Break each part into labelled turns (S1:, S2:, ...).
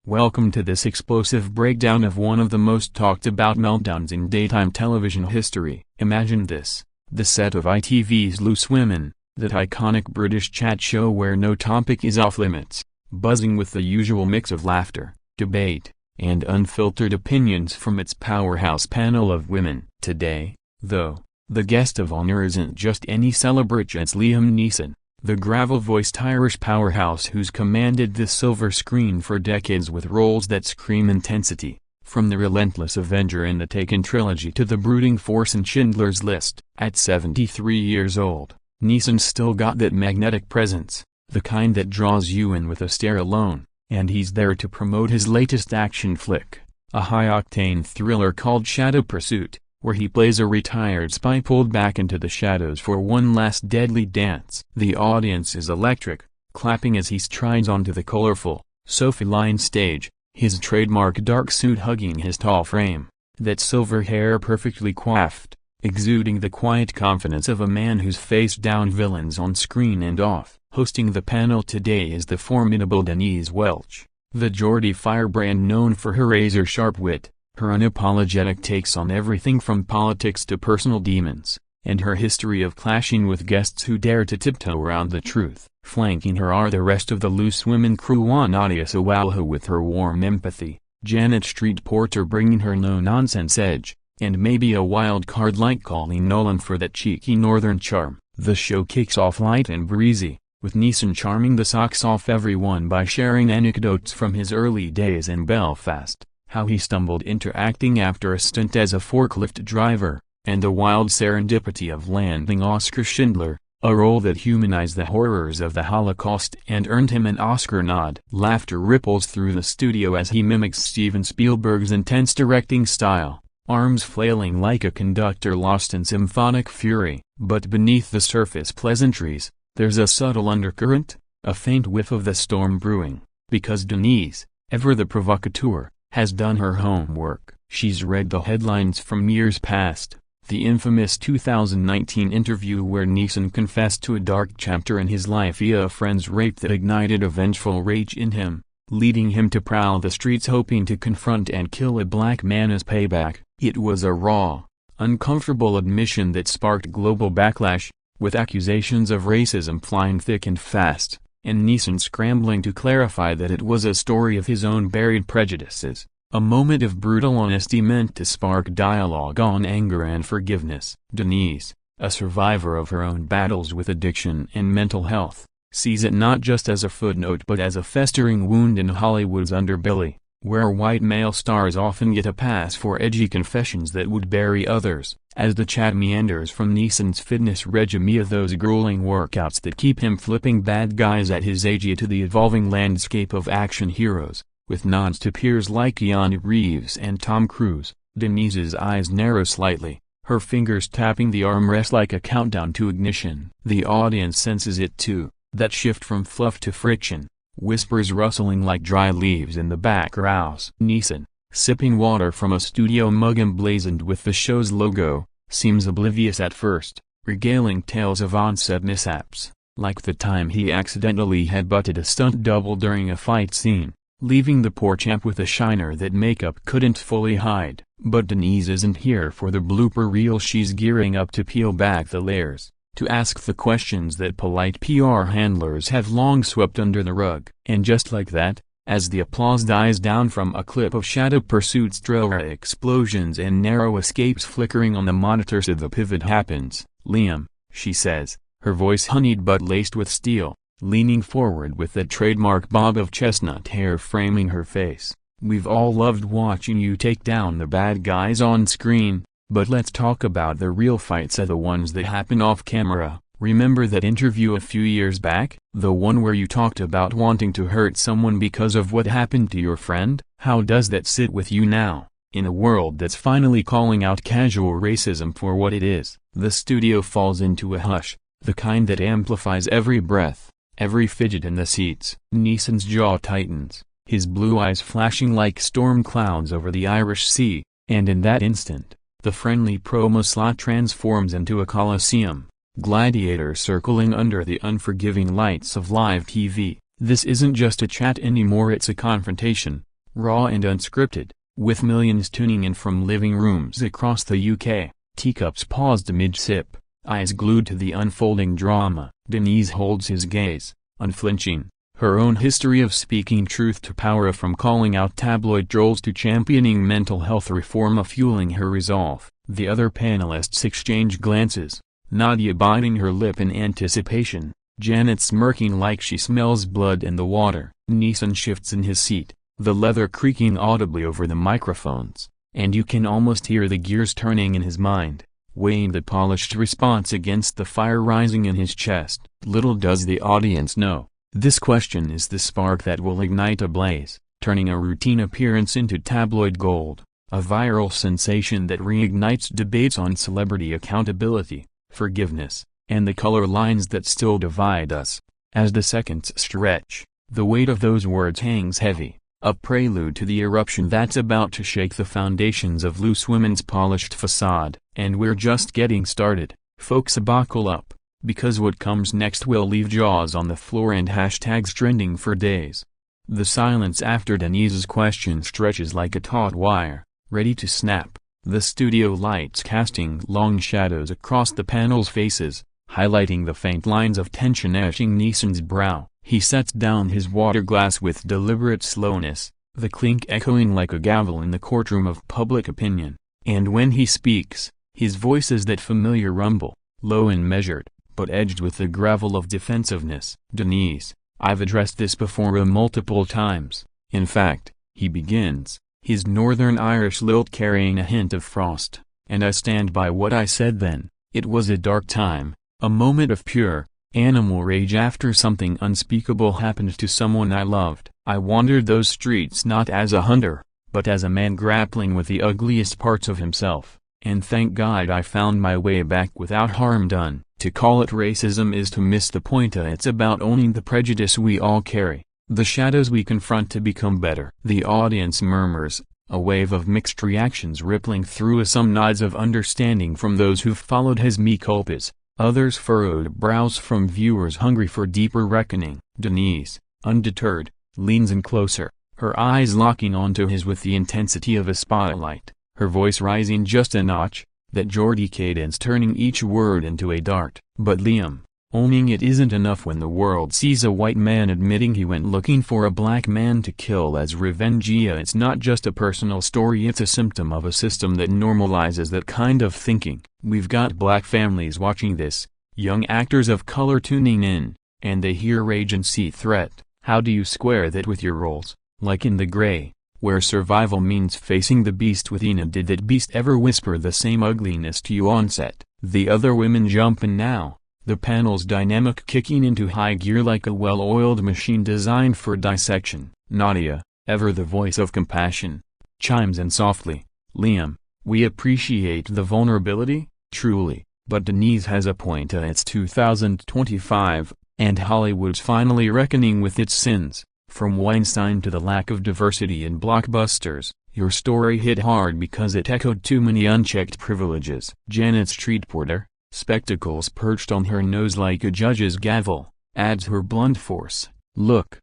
S1: Welcome to this explosive breakdown of one of the most talked about meltdowns in daytime television history. Imagine this, the set of ITV's Loose Women, that iconic British chat show where no topic is off limits, buzzing with the usual mix of laughter, debate, and unfiltered opinions from its powerhouse panel of women. Today, though, the guest of honor isn't just any celebrity, it's Liam Neeson, the gravel-voiced Irish powerhouse who's commanded the silver screen for decades with roles that scream intensity, from the relentless Avenger in the Taken trilogy to the brooding force in Schindler's List. At 73 years old, Neeson's still got that magnetic presence, the kind that draws you in with a stare alone, and he's there to promote his latest action flick, a high-octane thriller called Shadow Pursuit, where he plays a retired spy pulled back into the shadows for one last deadly dance. The audience is electric, clapping as he strides onto the colorful, Sophie-lined stage, his trademark dark suit hugging his tall frame, that silver hair perfectly coiffed, exuding the quiet confidence of a man who's faced down villains on screen and off. Hosting the panel today is the formidable Denise Welch, the Geordie firebrand known for her razor-sharp wit, her unapologetic takes on everything from politics to personal demons, and her history of clashing with guests who dare to tiptoe around the truth. Flanking her are the rest of the Loose Women crew, Nadia Sawalha with her warm empathy, Janet Street Porter bringing her no-nonsense edge, and maybe a wild card like Colleen Nolan for that cheeky northern charm. The show kicks off light and breezy, with Neeson charming the socks off everyone by sharing anecdotes from his early days in Belfast, how he stumbled into acting after a stint as a forklift driver, and the wild serendipity of landing Oscar Schindler, a role that humanized the horrors of the Holocaust and earned him an Oscar nod. Laughter ripples through the studio as he mimics Steven Spielberg's intense directing style, arms flailing like a conductor lost in symphonic fury. But beneath the surface pleasantries, there's a subtle undercurrent, a faint whiff of the storm brewing, because Denise, ever the provocateur, has done her homework. She's read the headlines from years past, the infamous 2019 interview where Neeson confessed to a dark chapter in his life via a friend's rape that ignited a vengeful rage in him, leading him to prowl the streets hoping to confront and kill a black man as payback. It was a raw, uncomfortable admission that sparked global backlash, with accusations of racism flying thick and fast, and Neeson scrambling to clarify that it was a story of his own buried prejudices, a moment of brutal honesty meant to spark dialogue on anger and forgiveness. Denise, a survivor of her own battles with addiction and mental health, sees it not just as a footnote but as a festering wound in Hollywood's underbelly, where white male stars often get a pass for edgy confessions that would bury others. As the chat meanders from Neeson's fitness regime, those grueling workouts that keep him flipping bad guys at his age, to the evolving landscape of action heroes, with nods to peers like Keanu Reeves and Tom Cruise, Denise's eyes narrow slightly, her fingers tapping the armrest like a countdown to ignition. The audience senses it too, that shift from fluff to friction, whispers rustling like dry leaves in the back rows. Neeson, sipping water from a studio mug emblazoned with the show's logo, seems oblivious at first, regaling tales of on-set mishaps, like the time he accidentally headbutted a stunt double during a fight scene, leaving the poor champ with a shiner that makeup couldn't fully hide. But Denise isn't here for the blooper reel. She's gearing up to peel back the layers, to ask the questions that polite PR handlers have long swept under the rug. And just like that, as the applause dies down from a clip of Shadow Pursuit's thriller explosions and narrow escapes flickering on the monitor, so the pivot happens. "Liam," she says, her voice honeyed but laced with steel, leaning forward with that trademark bob of chestnut hair framing her face. "We've all loved watching you take down the bad guys on screen, but let's talk about the real fights, the ones that happen off camera. Remember that interview a few years back? The one where you talked about wanting to hurt someone because of what happened to your friend? How does that sit with you now, in a world that's finally calling out casual racism for what it is?" The studio falls into a hush, the kind that amplifies every breath, every fidget in the seats. Neeson's jaw tightens, his blue eyes flashing like storm clouds over the Irish Sea, and in that instant, the friendly promo slot transforms into a coliseum, gladiators circling under the unforgiving lights of live TV. This isn't just a chat anymore, it's a confrontation, raw and unscripted, with millions tuning in from living rooms across the UK. Teacups paused mid-sip, eyes glued to the unfolding drama. Denise holds his gaze, unflinching, her own history of speaking truth to power, from calling out tabloid trolls to championing mental health reform, fueling her resolve. The other panelists exchange glances, Nadia biting her lip in anticipation, Janet smirking like she smells blood in the water. Neeson shifts in his seat, the leather creaking audibly over the microphones, and you can almost hear the gears turning in his mind, weighing the polished response against the fire rising in his chest. Little does the audience know, this question is the spark that will ignite a blaze, turning a routine appearance into tabloid gold, a viral sensation that reignites debates on celebrity accountability, forgiveness, and the color lines that still divide us. As the seconds stretch, the weight of those words hangs heavy, a prelude to the eruption that's about to shake the foundations of loose women's polished facade. And we're just getting started, folks. Buckle up, because what comes next will leave jaws on the floor and hashtags trending for days. The silence after Denise's question stretches like a taut wire, ready to snap, the studio lights casting long shadows across the panel's faces, highlighting the faint lines of tension etching Neeson's brow. He sets down his water glass with deliberate slowness, the clink echoing like a gavel in the courtroom of public opinion. And when he speaks, his voice is that familiar rumble, low and measured, but edged with the gravel of defensiveness. Denise, I've addressed this before multiple times. In fact, he begins, his Northern Irish lilt carrying a hint of frost, and I stand by what I said then. It was a dark time, a moment of pure, animal rage after something unspeakable happened to someone I loved. I wandered those streets not as a hunter, but as a man grappling with the ugliest parts of himself, and thank God I found my way back without harm done. To call it racism is to miss the point. It's about owning the prejudice we all carry, the shadows we confront to become better. The audience murmurs, a wave of mixed reactions rippling through, some nods of understanding from those who've followed his mea culpas, others furrowed brows from viewers hungry for deeper reckoning. Denise, undeterred, leans in closer, her eyes locking onto his with the intensity of a spotlight, her voice rising just a notch, that Geordie cadence turning each word into a dart. But Liam, owning it isn't enough when the world sees a white man admitting he went looking for a black man to kill as revenge. It's not just a personal story, it's a symptom of a system that normalizes that kind of thinking. We've got black families watching this, young actors of color tuning in, and they hear rage and see threat. How do you square that with your roles, like in The Grey, where survival means facing the beast within? Did that beast ever whisper the same ugliness to you on set? The other women jump in now, the panel's dynamic kicking into high gear like a well-oiled machine designed for dissection. Nadia, ever the voice of compassion, chimes in softly, Liam, we appreciate the vulnerability, truly, but Denise has a point. It's 2025, and Hollywood's finally reckoning with its sins. From Weinstein to the lack of diversity in blockbusters, your story hit hard because it echoed too many unchecked privileges. Janet Street Porter, spectacles perched on her nose like a judge's gavel, adds her blunt force. Look,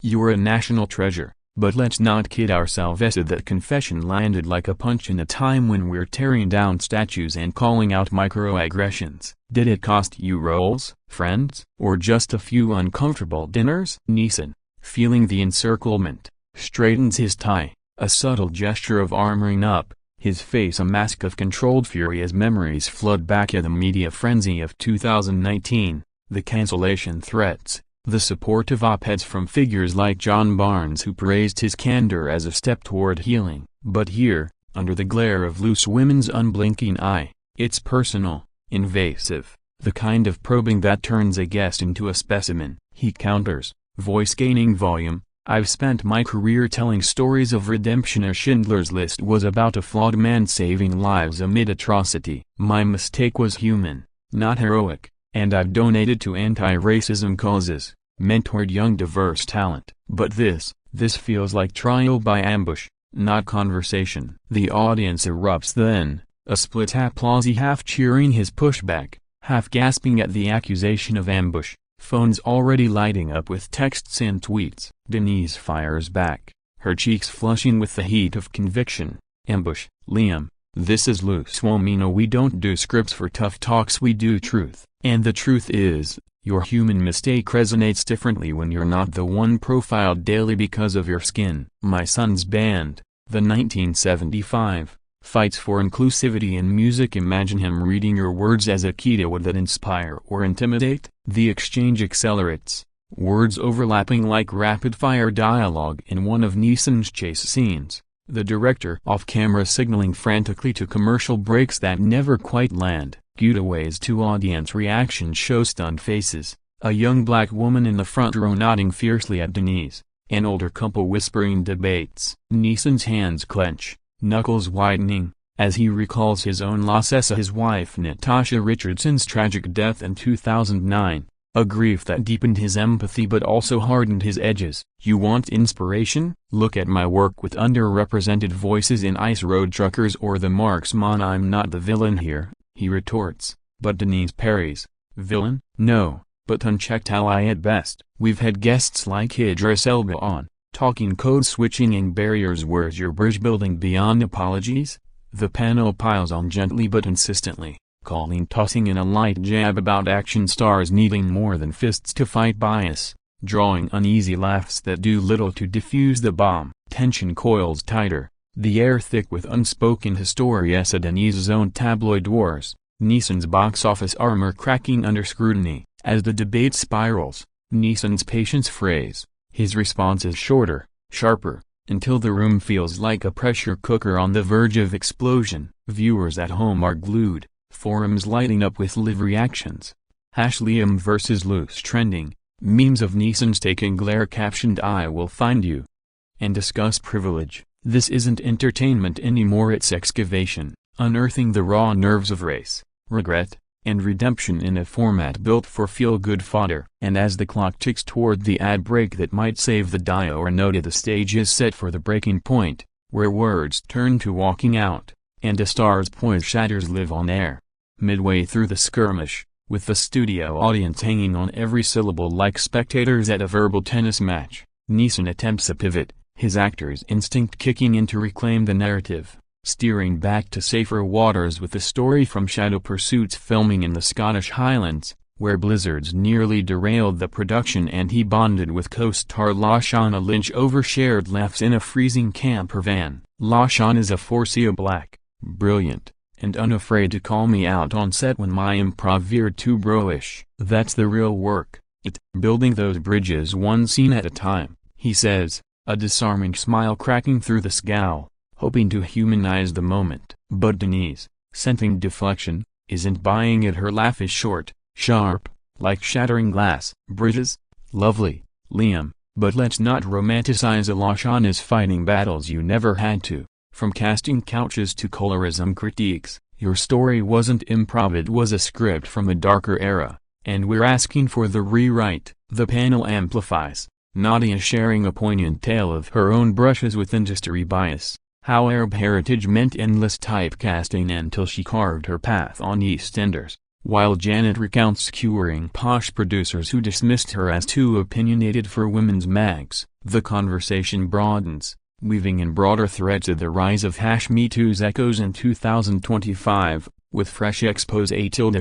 S1: you're a national treasure, but let's not kid ourselves. That confession landed like a punch in a time when we're tearing down statues and calling out microaggressions. Did it cost you roles, friends, or just a few uncomfortable dinners? Neeson, feeling the encirclement, straightens his tie, a subtle gesture of armoring up, his face a mask of controlled fury as memories flood back at the media frenzy of 2019, the cancellation threats, the supportive op-eds from figures like John Barnes who praised his candor as a step toward healing. But here, under the glare of loose women's unblinking eye, it's personal, invasive, the kind of probing that turns a guest into a specimen. He counters, voice gaining volume, I've spent my career telling stories of redemption. A Schindler's List was about a flawed man saving lives amid atrocity. My mistake was human, not heroic, and I've donated to anti-racism causes, mentored young diverse talent. But this feels like trial by ambush, not conversation. The audience erupts then, a split applause, half cheering his pushback, half gasping at the accusation of ambush. Phones already lighting up with texts and tweets. Denise fires back, her cheeks flushing with the heat of conviction. Ambush. Liam, this is loose womino. We don't do scripts for tough talks, we do truth. And the truth is, your human mistake resonates differently when you're not the one profiled daily because of your skin. My son's band, the 1975, fights for inclusivity in music. Imagine him reading your words as a key. Would that inspire or intimidate? The exchange accelerates, words overlapping like rapid-fire dialogue in one of Neeson's chase scenes, the director off-camera signaling frantically to commercial breaks that never quite land. Cutaways to audience reactions show stunned faces, a young black woman in the front row nodding fiercely at Denise, an older couple whispering debates. Neeson's hands clench, knuckles widening, as he recalls his own loss as his wife Natasha Richardson's tragic death in 2009, a grief that deepened his empathy but also hardened his edges. You want inspiration? Look at my work with underrepresented voices in Ice Road Truckers or The Marksman. I'm not the villain here, he retorts, but Denise parries. Villain? No, but unchecked ally at best. We've had guests like Idris Elba on, talking code switching and barriers. Where's your bridge building beyond apologies? The panel piles on gently but insistently, tossing in a light jab about action stars needing more than fists to fight bias, drawing uneasy laughs that do little to diffuse the bomb. Tension coils tighter, the air thick with unspoken hysteria. Denise's own tabloid wars, Neeson's box office armor cracking under scrutiny. As the debate spirals, Neeson's patience frays, his responses shorter, sharper, until the room feels like a pressure cooker on the verge of explosion. Viewers at home are glued, forums lighting up with live reactions. #Liam vs Loose trending, memes of Neeson's taking glare captioned "I will find you," and discuss privilege. This isn't entertainment anymore, it's excavation, unearthing the raw nerves of race, regret, and redemption in a format built for feel-good fodder. And as the clock ticks toward the ad break that might save the day or note, the stage is set for the breaking point, where words turn to walking out, and a star's poise shatters live on air. Midway through the skirmish, with the studio audience hanging on every syllable like spectators at a verbal tennis match, Neeson attempts a pivot, his actor's instinct kicking in to reclaim the narrative, steering back to safer waters with the story from Shadow Pursuit's filming in the Scottish Highlands, where blizzards nearly derailed the production and he bonded with co-star Lashana Lynch over shared laughs in a freezing camper van. Lashana is a Forcia Black, brilliant, and unafraid to call me out on set when my improv veered too bro-ish. That's the real work, building those bridges one scene at a time, he says, a disarming smile cracking through the scowl, hoping to humanize the moment. But Denise, scenting deflection, isn't buying it. Her laugh is short, sharp, like shattering glass. Bridges? Lovely, Liam, but let's not romanticize Lashana's fighting battles you never had to. From casting couches to colorism critiques, your story wasn't improv, it was a script from a darker era, and we're asking for the rewrite. The panel amplifies, Nadia sharing a poignant tale of her own brushes with industry bias, how Arab heritage meant endless typecasting until she carved her path on EastEnders, while Janet recounts skewering posh producers who dismissed her as too opinionated for women's mags. The conversation broadens, weaving in broader threads of the rise of #MeToo's echoes in 2025, with fresh expose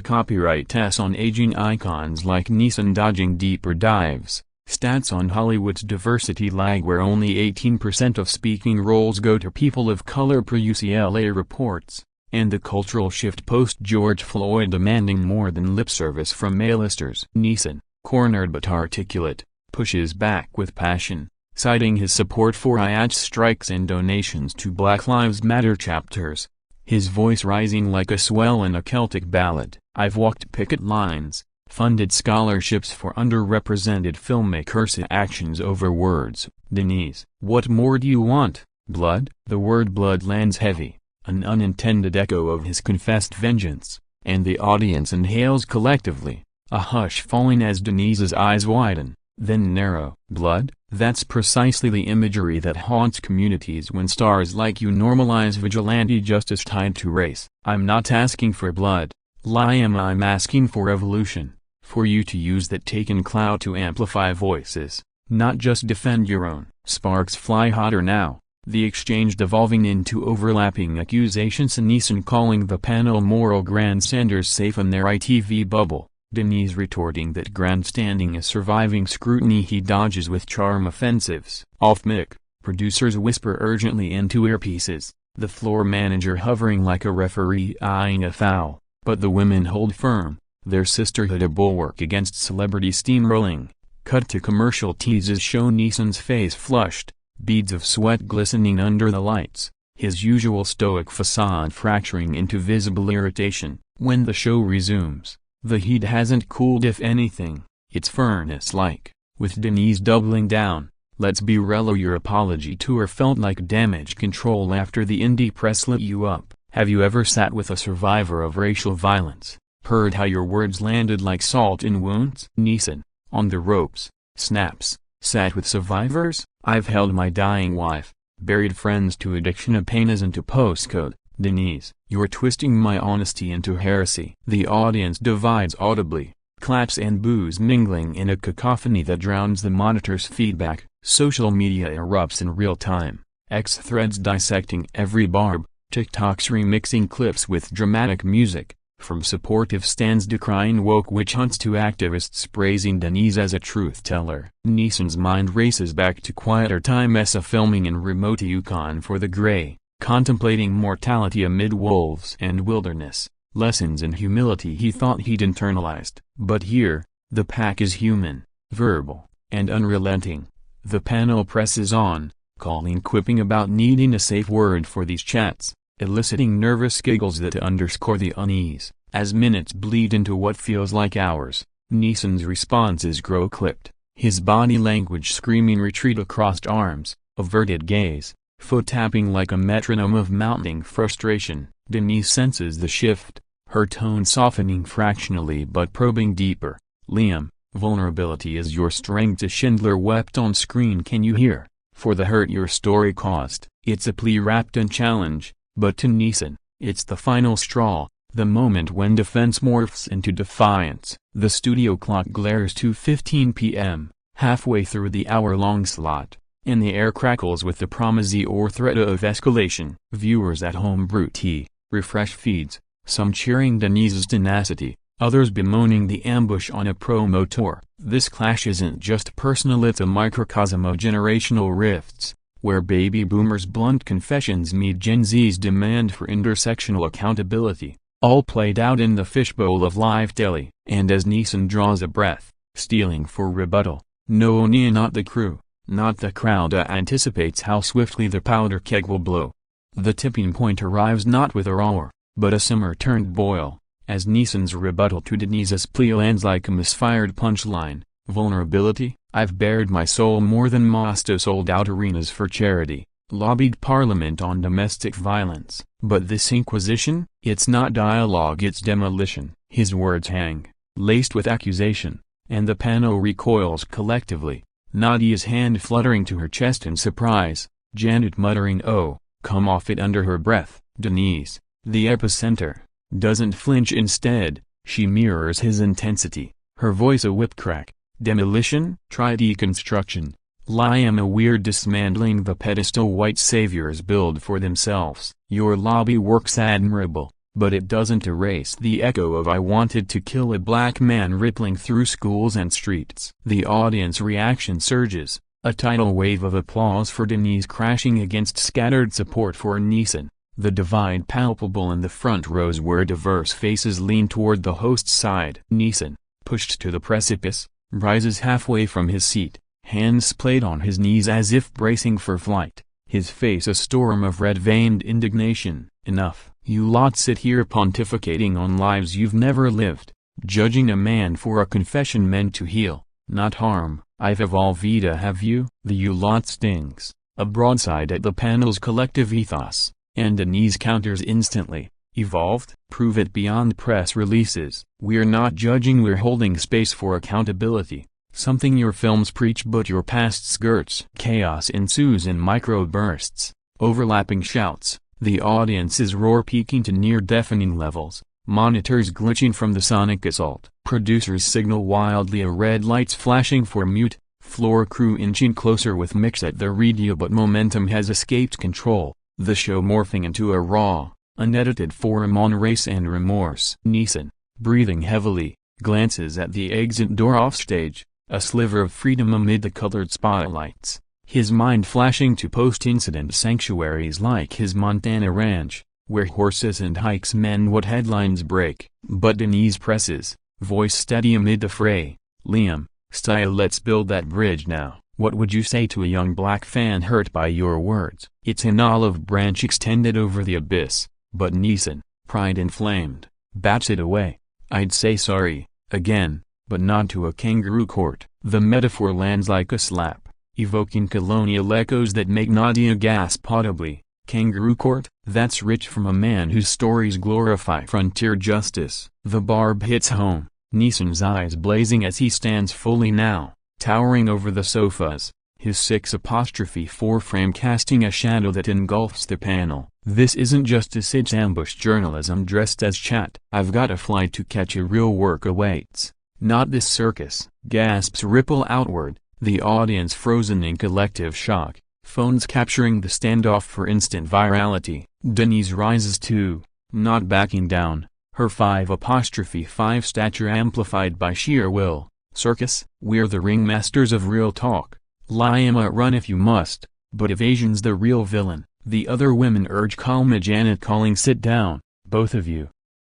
S1: copyright tests on aging icons like Neeson dodging deeper dives, stats on Hollywood's diversity lag where only 18% of speaking roles go to people of color per UCLA reports, and the cultural shift post-George Floyd demanding more than lip service from A-listers. Neeson, cornered but articulate, pushes back with passion, citing his support for IATS strikes and donations to Black Lives Matter chapters, his voice rising like a swell in a Celtic ballad. I've walked picket lines, funded scholarships for underrepresented filmmakers. Actions over words. Denise, what more do you want? Blood? The word blood lands heavy, an unintended echo of his confessed vengeance, and the audience inhales collectively, a hush falling as Denise's eyes widen, then narrow. Blood? That's precisely the imagery that haunts communities when stars like you normalize vigilante justice tied to race. I'm not asking for blood, Liam, I'm asking for evolution, for you to use that taken clout to amplify voices, not just defend your own. Sparks fly hotter now, the exchange devolving into overlapping accusations. Neeson calling the panel moral grandstanders safe in their ITV bubble, Denise retorting that grandstanding is surviving scrutiny. He dodges with charm offensives. Off mic, producers whisper urgently into earpieces, the floor manager hovering like a referee eyeing a foul, but the women hold firm, their sisterhood a bulwark against celebrity steamrolling. Cut to commercial teases show Neeson's face flushed, beads of sweat glistening under the lights, his usual stoic facade fracturing into visible irritation. When the show resumes, the heat hasn't cooled. If anything, it's furnace-like, with Denise doubling down. Let's be real, your apology tour felt like damage control after the indie press lit you up. Have you ever sat with a survivor of racial violence, heard how your words landed like salt in wounds? Neeson, on the ropes, snaps, sat with survivors? I've held my dying wife, buried friends to addiction. A pain isn't a postcode. Denise, you're twisting my honesty into heresy. The audience divides audibly, claps and boos mingling in a cacophony that drowns the monitor's feedback. Social media erupts in real time, X threads dissecting every barb, TikToks remixing clips with dramatic music, from supportive stands decrying woke witch hunts to activists praising Denise as a truth teller. Neeson's mind races back to quieter time as a filming in remote Yukon for the Gray, contemplating mortality amid wolves and wilderness, lessons in humility he thought he'd internalized. But here, the pack is human, verbal, and unrelenting. The panel presses on, calling quipping about needing a safe word for these chats, eliciting nervous giggles that underscore the unease. As minutes bleed into what feels like hours, Neeson's responses grow clipped, his body language screaming retreat across arms, averted gaze, foot tapping like a metronome of mounting frustration. Denise senses the shift, her tone softening fractionally but probing deeper. Liam, vulnerability is your strength. A Schindler wept on screen. Can you hear? For the hurt your story caused. It's a plea wrapped in challenge, but to Neeson, it's the final straw, the moment when defense morphs into defiance. The studio clock glares to 2:15 p.m., halfway through the hour-long slot, and the air crackles with the promise or threat of escalation. Viewers at home brew tea, refresh feeds, some cheering Denise's tenacity, others bemoaning the ambush on a promo tour. This clash isn't just personal, it's a microcosm of generational rifts, where baby boomers' blunt confessions meet Gen Z's demand for intersectional accountability, all played out in the fishbowl of live telly. And as Neeson draws a breath, stealing for rebuttal, no, not the crew, not the crowd, anticipates how swiftly the powder keg will blow. The tipping point arrives not with a roar, but a simmer turned boil, as Neeson's rebuttal to Denise's plea lands like a misfired punchline. Vulnerability? I've bared my soul more than Mosta sold out arenas for charity, lobbied Parliament on domestic violence. But this inquisition? It's not dialogue, it's demolition. His words hang, laced with accusation, and the panel recoils collectively, Nadia's hand fluttering to her chest in surprise, Janet muttering "oh, come off it" under her breath. Denise, the epicenter, doesn't flinch. Instead, she mirrors his intensity, her voice a whip crack. Demolition? Try deconstruction. Liam, a weird dismantling the pedestal white saviors build for themselves. Your lobby work's admirable, but it doesn't erase the echo of "I wanted to kill a black man" rippling through schools and streets. The audience reaction surges, a tidal wave of applause for Denise crashing against scattered support for Neeson. The divide palpable in the front rows where diverse faces lean toward the host's side. Neeson, pushed to the precipice, rises halfway from his seat, hands splayed on his knees as if bracing for flight, his face a storm of red-veined indignation. Enough. You lot sit here pontificating on lives you've never lived, judging a man for a confession meant to heal, not harm. I've evolved, have you? The you lot stings, a broadside at the panel's collective ethos. And Denise counters instantly. Evolved? Prove it beyond press releases. We're not judging, we're holding space for accountability. Something your films preach but your past skirts. Chaos ensues in micro-bursts, overlapping shouts, the audience's roar peaking to near-deafening levels, monitors glitching from the sonic assault. Producers signal wildly, a red light's flashing for mute, Floor crew inching closer with mix at the radio, but momentum has escaped control, the show morphing into a raw, unedited forum on race and remorse. Neeson, breathing heavily, glances at the exit door offstage, a sliver of freedom amid the colored spotlights, his mind flashing to post-incident sanctuaries like his Montana ranch, where horses and hikes mend what headlines break. But Denise presses, voice steady amid the fray. Liam, style, let's build that bridge now. What would you say to a young black fan hurt by your words? It's an olive branch extended over the abyss, but Neeson, pride inflamed, bats it away. I'd say sorry, again, but not to a kangaroo court. The metaphor lands like a slap, evoking colonial echoes that make Nadia gasp audibly. Kangaroo court? That's rich from a man whose stories glorify frontier justice. The barb hits home, Neeson's eyes blazing as he stands fully now, towering over the sofas, his 6'4" frame casting a shadow that engulfs the panel. This isn't justice, it's ambush journalism dressed as chat. I've got a flight to catch, a real work awaits. Not this circus. Gasps ripple outward, the audience frozen in collective shock, phones capturing the standoff for instant virality. Denise rises too, not backing down, her 5'5" stature amplified by sheer will. Circus? We're the ringmasters of real talk. Liam, run if you must, but evasion's the real villain. The other women urge calm, Janet calling sit down, both of you.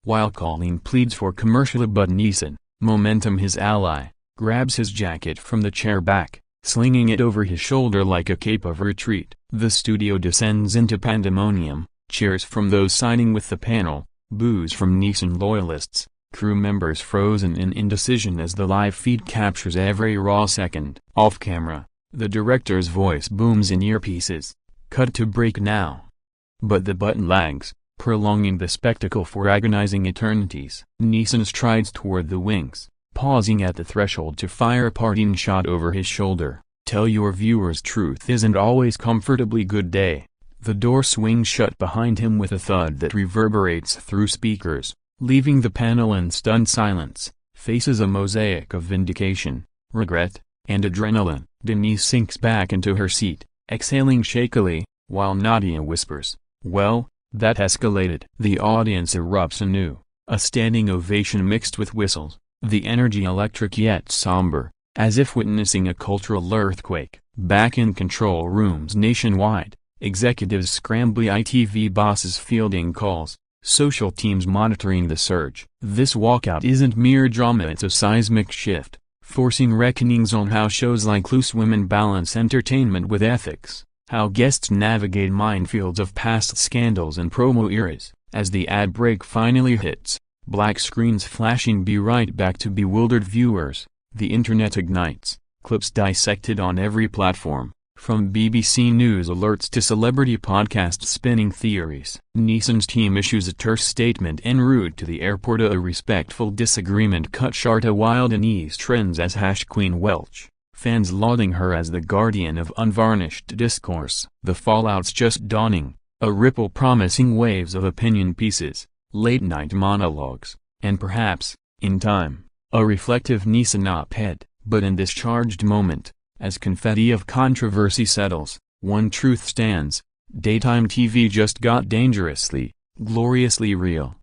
S1: While Colleen pleads for commercial, but Neeson, momentum his ally, grabs his jacket from the chair back, slinging it over his shoulder like a cape of retreat. The studio descends into pandemonium, cheers from those siding with the panel, boos from Neeson loyalists, crew members frozen in indecision as the live feed captures every raw second. Off camera, the director's voice booms in earpieces. Cut to break now. But the button lags, prolonging the spectacle for agonizing eternities. Neeson strides toward the wings, pausing at the threshold to fire a parting shot over his shoulder. Tell your viewers truth isn't always comfortably good day. The door swings shut behind him with a thud that reverberates through speakers, leaving the panel in stunned silence. Faces a mosaic of vindication, regret, and adrenaline. Denise sinks back into her seat, exhaling shakily, while Nadia whispers, "Well, that escalated." The audience erupts anew, a standing ovation mixed with whistles, the energy electric yet somber, as if witnessing a cultural earthquake. Back in control rooms nationwide, executives scramble, ITV bosses fielding calls, social teams monitoring the surge. This walkout isn't mere drama, it's a seismic shift, forcing reckonings on how shows like Loose Women balance entertainment with ethics, how guests navigate minefields of past scandals and promo eras. As the ad break finally hits, black screens flashing, be right back to bewildered viewers, the internet ignites, clips dissected on every platform, from BBC News alerts to celebrity podcasts spinning theories. Neeson's team issues a terse statement en route to the airport, a respectful disagreement cut short a wild Denise trends as #Queen Welch, fans lauding her as the guardian of unvarnished discourse. The fallout's just dawning, a ripple promising waves of opinion pieces, late-night monologues, and perhaps, in time, a reflective Neeson op-ed. But in this charged moment, as confetti of controversy settles, one truth stands: daytime TV just got dangerously, gloriously real.